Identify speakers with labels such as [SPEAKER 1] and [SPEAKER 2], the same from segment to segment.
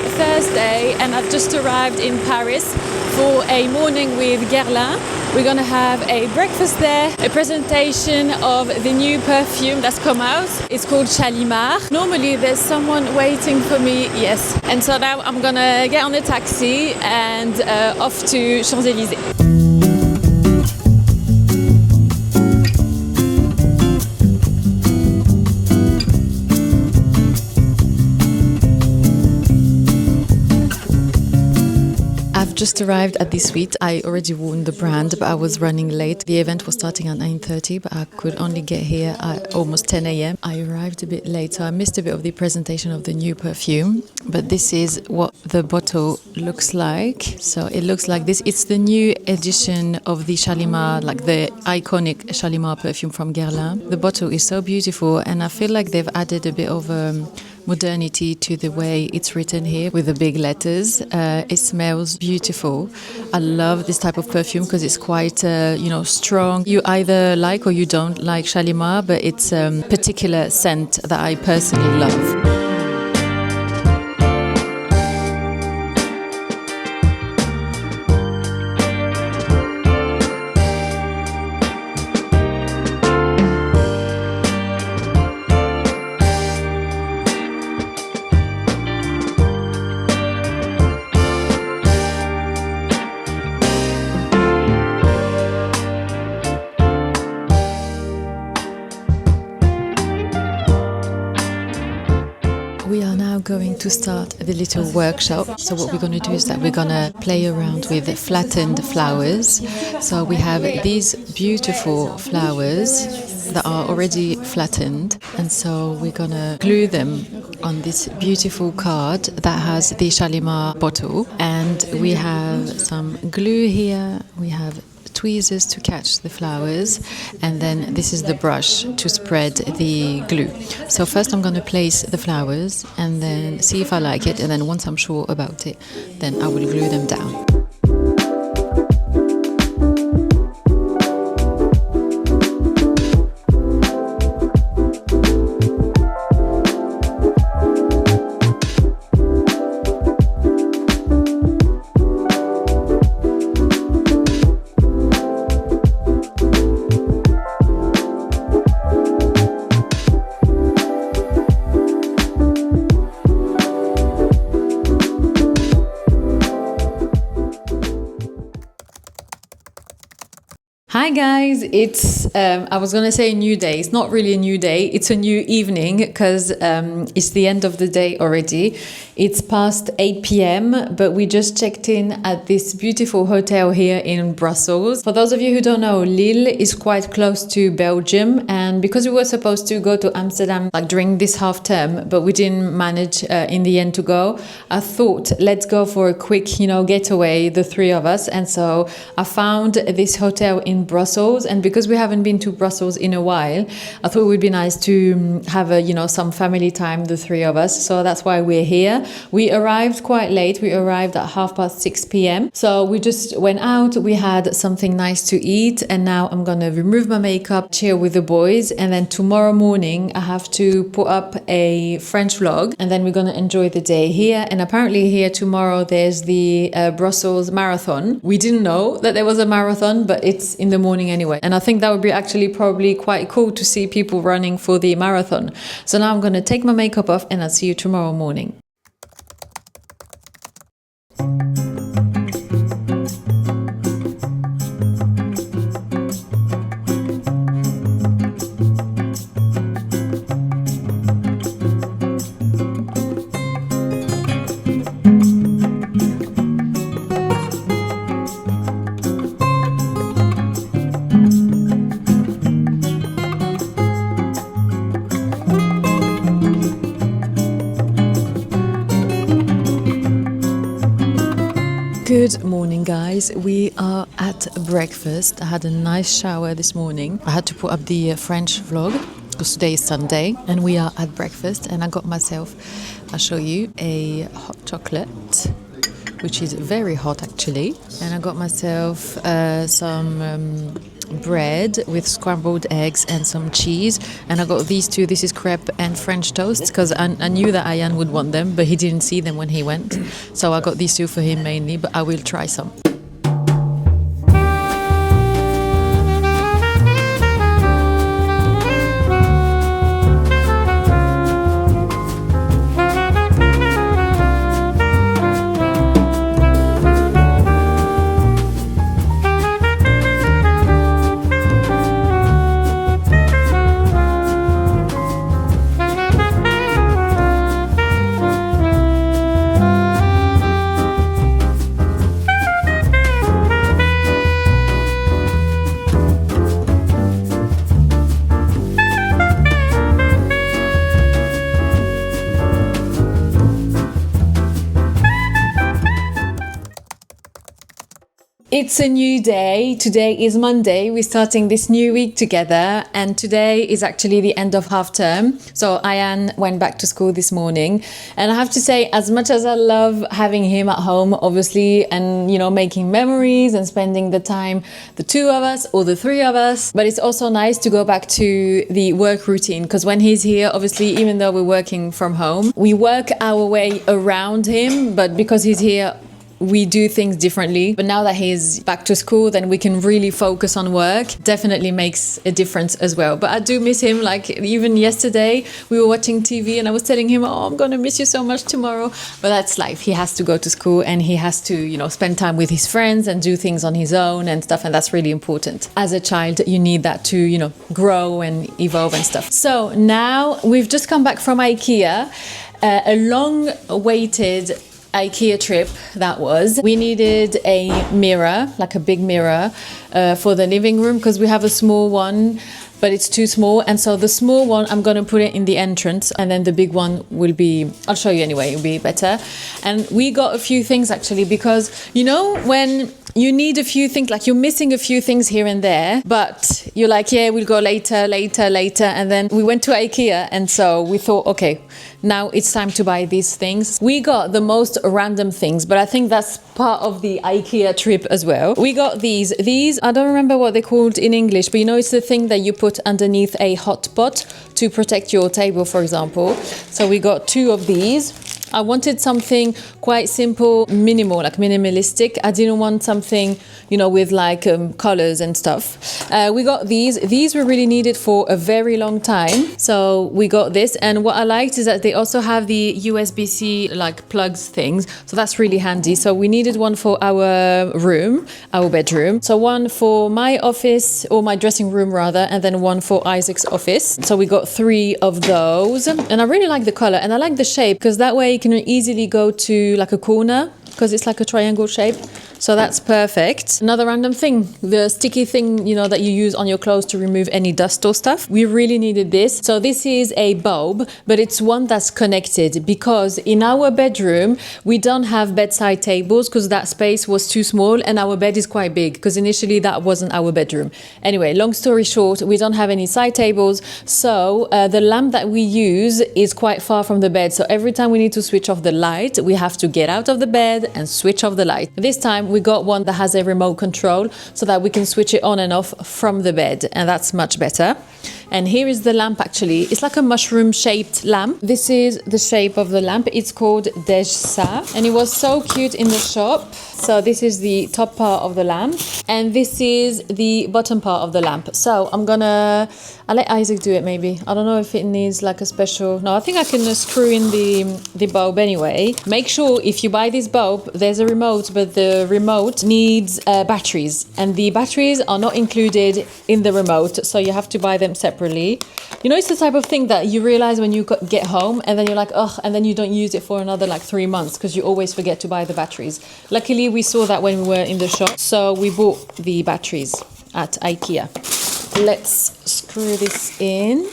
[SPEAKER 1] Thursday and I've just arrived in Paris for a morning with Guerlain. We're gonna have a breakfast there, a presentation of the new perfume that's come out. It's called Shalimar. Normally there's someone waiting for me, yes. And so now I'm gonna get on a taxi and off to Champs-Élysées. Just arrived at this suite. I already worn the brand, but I was running late. The event was starting at 9:30, but I could only get here at almost 10 a.m. I arrived a bit late, so I missed a bit of the presentation of the new perfume. But this is what the bottle looks like. So it looks like this. It's the new edition of the Shalimar, like the iconic Shalimar perfume from Guerlain. The bottle is so beautiful, and I feel like they've added a bit of modernity to the way it's written here with the big letters. It smells beautiful. I love this type of perfume because it's quite, strong. You either like or you don't like Shalimar, but it's a particular scent that I personally love. We are now going to start the little workshop. So what we're going to do is that we're going to play around with flattened flowers. So we have these beautiful flowers that are already flattened, and so we're going to glue them on this beautiful card that has the Shalimar bottle. And we have some glue here, we have tweezers to catch the flowers, and then this is the brush to spread the glue. So first I'm going to place the flowers and then see if I like it, and then once I'm sure about it, then I will glue them down. Hi guys, it's, I was going to say a new day. It's not really a new day. It's a new evening because it's the end of the day already. It's past 8 p.m, but we just checked in at this beautiful hotel here in Brussels. For those of you who don't know, Lille is quite close to Belgium, and because we were supposed to go to Amsterdam like during this half term, but we didn't manage in the end to go, I thought let's go for a quick, getaway, the three of us. And so I found this hotel in Brussels, and because we haven't been to Brussels in a while, I thought it would be nice to have some family time, the three of us. So that's why we're here. We arrived quite late. We arrived at 6:30 p.m. So we just went out, we had something nice to eat, and now I'm gonna remove my makeup, chill with the boys, and then tomorrow morning I have to put up a French vlog, and then we're gonna enjoy the day here. And apparently here tomorrow there's the Brussels Marathon. We didn't know that there was a marathon, but it's in the morning anyway, and I think that would be actually probably quite cool to see people running for the marathon. So now I'm gonna take my makeup off and I'll see you tomorrow morning. Good morning guys, we are at breakfast. I had a nice shower this morning. I had to put up the French vlog because today is Sunday, and we are at breakfast, and I got myself, I'll show you, a hot chocolate, which is very hot actually, and I got myself some bread with scrambled eggs and some cheese. And I got these two. This is crepe and French toast because I knew that Ayan would want them, but he didn't see them when he went. So I got these two for him mainly, but I will try some. It's a new day. Today is Monday. We're starting this new week together, and today is actually the end of half term. So Ayan went back to school this morning, and I have to say, as much as I love having him at home, obviously, and you know, making memories and spending the time, the two of us or the three of us, but it's also nice to go back to the work routine, because when he's here, obviously, even though we're working from home, we work our way around him, but because he's here, we do things differently. But now that he's back to school, then we can really focus on work. Definitely makes a difference as well. But I do miss him. Like even yesterday we were watching TV and I was telling him, oh, I'm gonna miss you so much tomorrow. But that's life. He has to go to school and he has to, you know, spend time with his friends and do things on his own and stuff. And that's really important. As a child, you need that to, you know, grow and evolve and stuff. So now we've just come back from IKEA, a long-awaited IKEA trip that was. We needed a mirror, like a big mirror for the living room, because we have a small one but it's too small, and so the small one I'm gonna put it in the entrance, and then the big one will be, I'll show you anyway, it'll be better. And we got a few things actually, because you know when you need a few things, like you're missing a few things here and there, but you're like, yeah, we'll go later. And then we went to IKEA, and so we thought, okay, now it's time to buy these things. We got the most random things, but I think that's part of the IKEA trip as well. We got these, I don't remember what they're called in English, but you know, it's the thing that you put underneath a hot pot to protect your table, for example. So we got 2 of these. I wanted something quite simple, minimal, like minimalistic. I didn't want something, you know, with like colors and stuff. We got these. These were really needed for a very long time. So we got this. And what I liked is that they also have the USB-C like plugs things. So that's really handy. So we needed one for our room, our bedroom. So one for my office, or my dressing room rather, and then one for Isaac's office. So we got 3 of those. And I really like the color and I like the shape, because that way you can easily go to like a corner, because it's like a triangle shape. So that's perfect. Another random thing, the sticky thing, you know, that you use on your clothes to remove any dust or stuff. We really needed this. So this is a bulb, but it's one that's connected, because in our bedroom, we don't have bedside tables because that space was too small, and our bed is quite big, because initially that wasn't our bedroom. Anyway, long story short, we don't have any side tables. So the lamp that we use is quite far from the bed. So every time we need to switch off the light, we have to get out of the bed and switch off the light. This time we got one that has a remote control so that we can switch it on and off from the bed, and that's much better. And here is the lamp actually. It's like a mushroom shaped lamp. This is the shape of the lamp. It's called Dejsa, and it was so cute in the shop. So this is the top part of the lamp, and this is the bottom part of the lamp. So I'll let Isaac do it maybe. I don't know if it needs like a special, no, I think I can screw in the bulb anyway. Make sure if you buy this bulb, there's a remote, but the remote needs batteries, and the batteries are not included in the remote, so you have to buy them separately. You know, it's the type of thing that you realize when you get home, and then you're like, oh, and then you don't use it for another like 3 months because you always forget to buy the batteries. Luckily, we saw that when we were in the shop, so we bought the batteries at IKEA. Let's screw this in.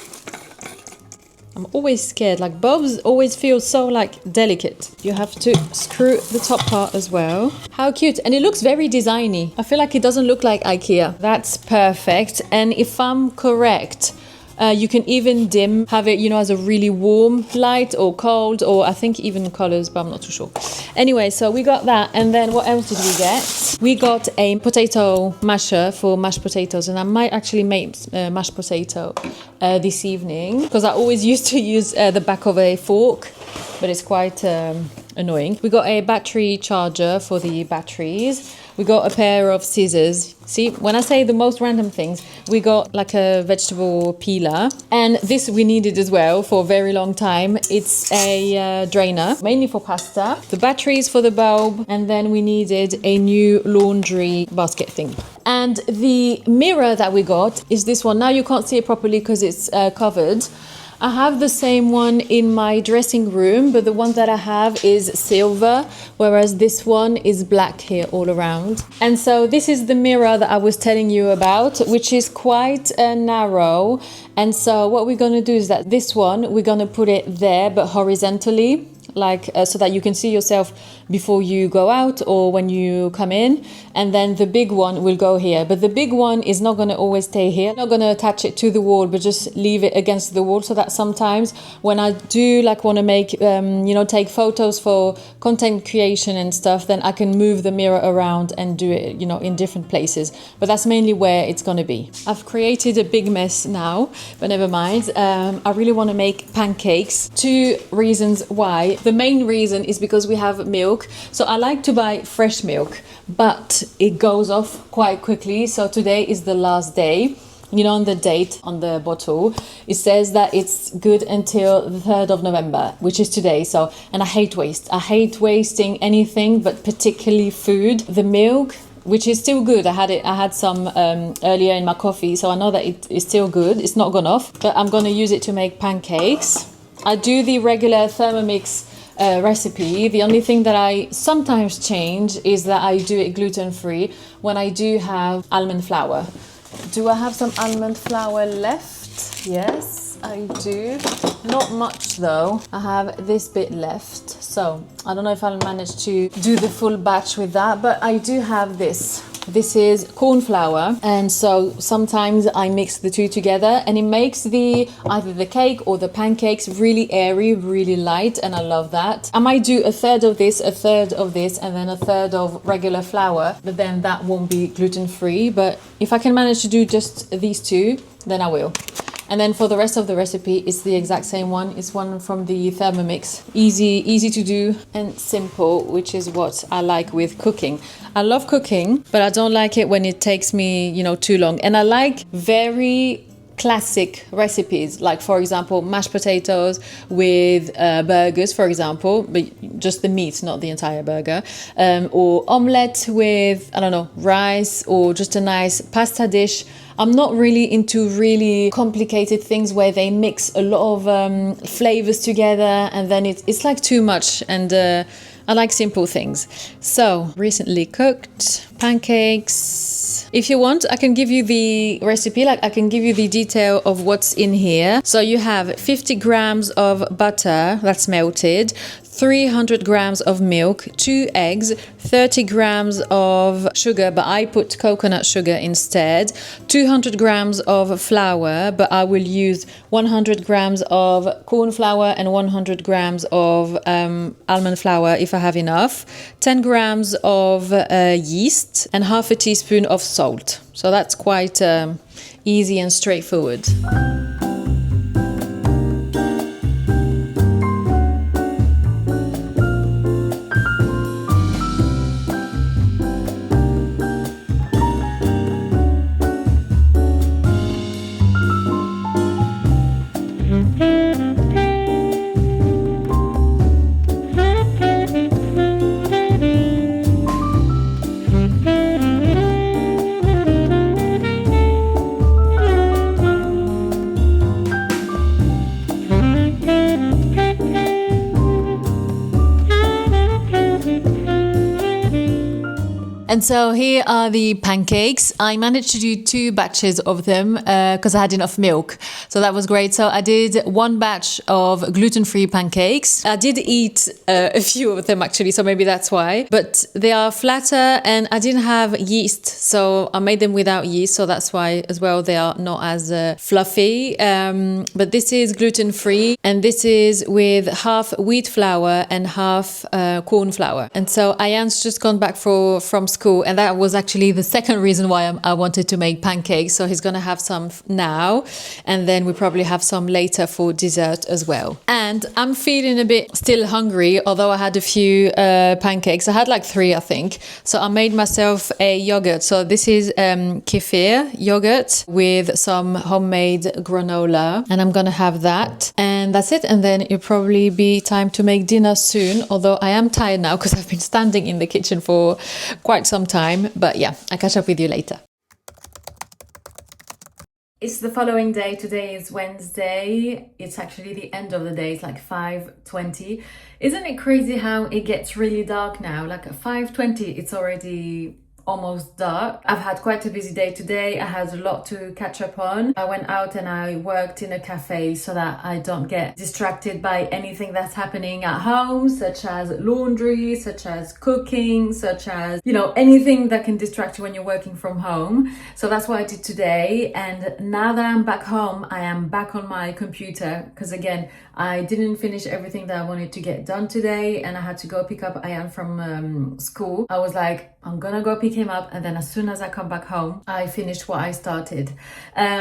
[SPEAKER 1] I'm always scared, like bulbs always feel so like delicate. You have to screw the top part as well. How cute. And it looks very designy. I feel like it doesn't look like IKEA. That's perfect. And if I'm correct, You can even dim, have it, you know, as a really warm light or cold, or I think even colors, but I'm not too sure. Anyway, so we got that. And then what else did we get? We got a potato masher for mashed potatoes, and I might actually make mashed potato this evening, because I always used to use the back of a fork, but it's quite annoying. We got a battery charger for the batteries. We got a pair of scissors. See, when I say the most random things, we got like a vegetable peeler, and this we needed as well for a very long time. It's a drainer, mainly for pasta, the batteries for the bulb, and then we needed a new laundry basket thing. And the mirror that we got is this one. Now you can't see it properly because it's covered. I have the same one in my dressing room, but the one that I have is silver, whereas this one is black here all around. And so this is the mirror that I was telling you about, which is quite narrow. And so what we're going to do is that this one, we're going to put it there, but horizontally, like so that you can see yourself before you go out or when you come in. And then the big one will go here, but the big one is not going to always stay here. I'm not going to attach it to the wall, but just leave it against the wall, so that sometimes when I do like want to make you know, take photos for content creation and stuff, then I can move the mirror around and do it, you know, in different places. But that's mainly where it's going to be. I've created a big mess now, but never mind. I really want to make pancakes. 2 reasons why. The main reason is because we have milk. So I like to buy fresh milk, but it goes off quite quickly. So today is the last day. You know, on the date on the bottle, it says that it's good until the 3rd of November, which is today. So, and I hate waste. I hate wasting anything, but particularly food. The milk, which is still good. I had some earlier in my coffee, so I know that it is still good. It's not gone off, but I'm going to use it to make pancakes. I do the regular Thermomix recipe. The only thing that I sometimes change is that I do it gluten-free when I do have almond flour. Do I have some almond flour left? Yes, I do. Not much though. I have this bit left. So I don't know if I'll manage to do the full batch with that, but I do have this. This is corn flour, and so sometimes I mix the two together, and it makes either the cake or the pancakes really airy, really light, and I love that. I might do a third of this, and then a third of regular flour, but then that won't be gluten-free. But if I can manage to do just these two, then I will. And then for the rest of the recipe, it's the exact same one. It's one from the Thermomix. Easy to do and simple, which is what I like with cooking. I love cooking, but I don't like it when it takes me, you know, too long. And I like very classic recipes, like for example mashed potatoes with burgers, for example, but just the meat, not the entire burger, or omelette with, I don't know, rice, or just a nice pasta dish. I'm not really into really complicated things where they mix a lot of flavors together, and then it's like too much, and I like simple things. So recently cooked pancakes. If you want, I can give you the recipe, like I can give you the detail of what's in here. So you have 50 grams of butter that's melted, 300 grams of milk, 2 eggs, 30 grams of sugar, but I put coconut sugar instead, 200 grams of flour, but I will use 100 grams of corn flour and 100 grams of almond flour if I have enough, 10 grams of yeast, and half a teaspoon of salt. So that's quite easy and straightforward. And so here are the pancakes. I managed to do 2 batches of them because I had enough milk. So that was great. So I did 1 batch of gluten-free pancakes. I did eat a few of them actually, so maybe that's why. But they are flatter and I didn't have yeast. So I made them without yeast. So that's why as well they are not as fluffy. But this is gluten-free and this is with half wheat flour and half corn flour. And so Ayan's just gone back from school, and that was actually the second reason why I wanted to make pancakes. So he's gonna have some now, and then we probably have some later for dessert as well. And I'm feeling a bit still hungry, although I had a few pancakes. I had like 3, I think. So I made myself a yogurt. So this is kefir yogurt with some homemade granola, and I'm gonna have that, and that's it. And then it'll probably be time to make dinner soon, although I am tired now because I've been standing in the kitchen for quite some time. But yeah, I'll catch up with you later. It's the following day. Today is Wednesday. It's actually the end of the day. It's like 5:20. Isn't it crazy how it gets really dark now? Like at 5:20, it's already almost dark. I've had quite a busy day today. I had a lot to catch up on. I went out and I worked in a cafe so that I don't get distracted by anything that's happening at home, such as laundry, such as cooking, such as, you know, anything that can distract you when you're working from home. So that's what I did today. And now that I'm back home, I am back on my computer because again, I didn't finish everything that I wanted to get done today, and I had to go pick up Ayan from school. I was like, I'm gonna go pick him up, and then as soon as I come back home, I finished what I started.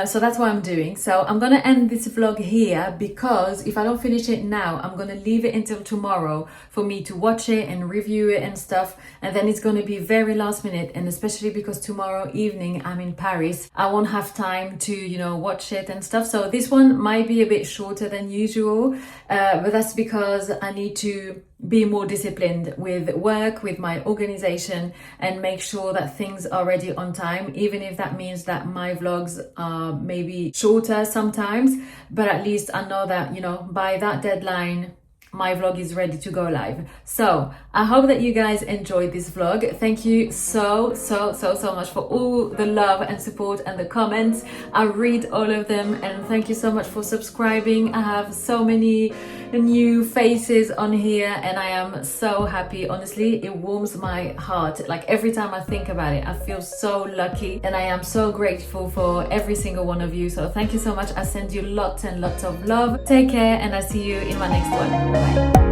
[SPEAKER 1] So that's what I'm doing. So I'm gonna end this vlog here because if I don't finish it now, I'm gonna leave it until tomorrow for me to watch it and review it and stuff, and then it's gonna be very last minute. And especially because tomorrow evening I'm in Paris, I won't have time to, you know, watch it and stuff. So this one might be a bit shorter than usual, but that's because I need to be more disciplined with work, with my organization, and make sure that things are ready on time, even if that means that my vlogs are maybe shorter sometimes. But at least I know that, you know, by that deadline my vlog is ready to go live. So I hope that you guys enjoyed this vlog. Thank you so much for all the love and support and the comments. I read all of them, and thank you so much for subscribing. I have so many new faces on here and I am so happy. Honestly, it warms my heart. Like every time I think about it, I feel so lucky and I am so grateful for every single one of you. So thank you so much. I send you lots and lots of love. Take care and I see you in my next one. Bye.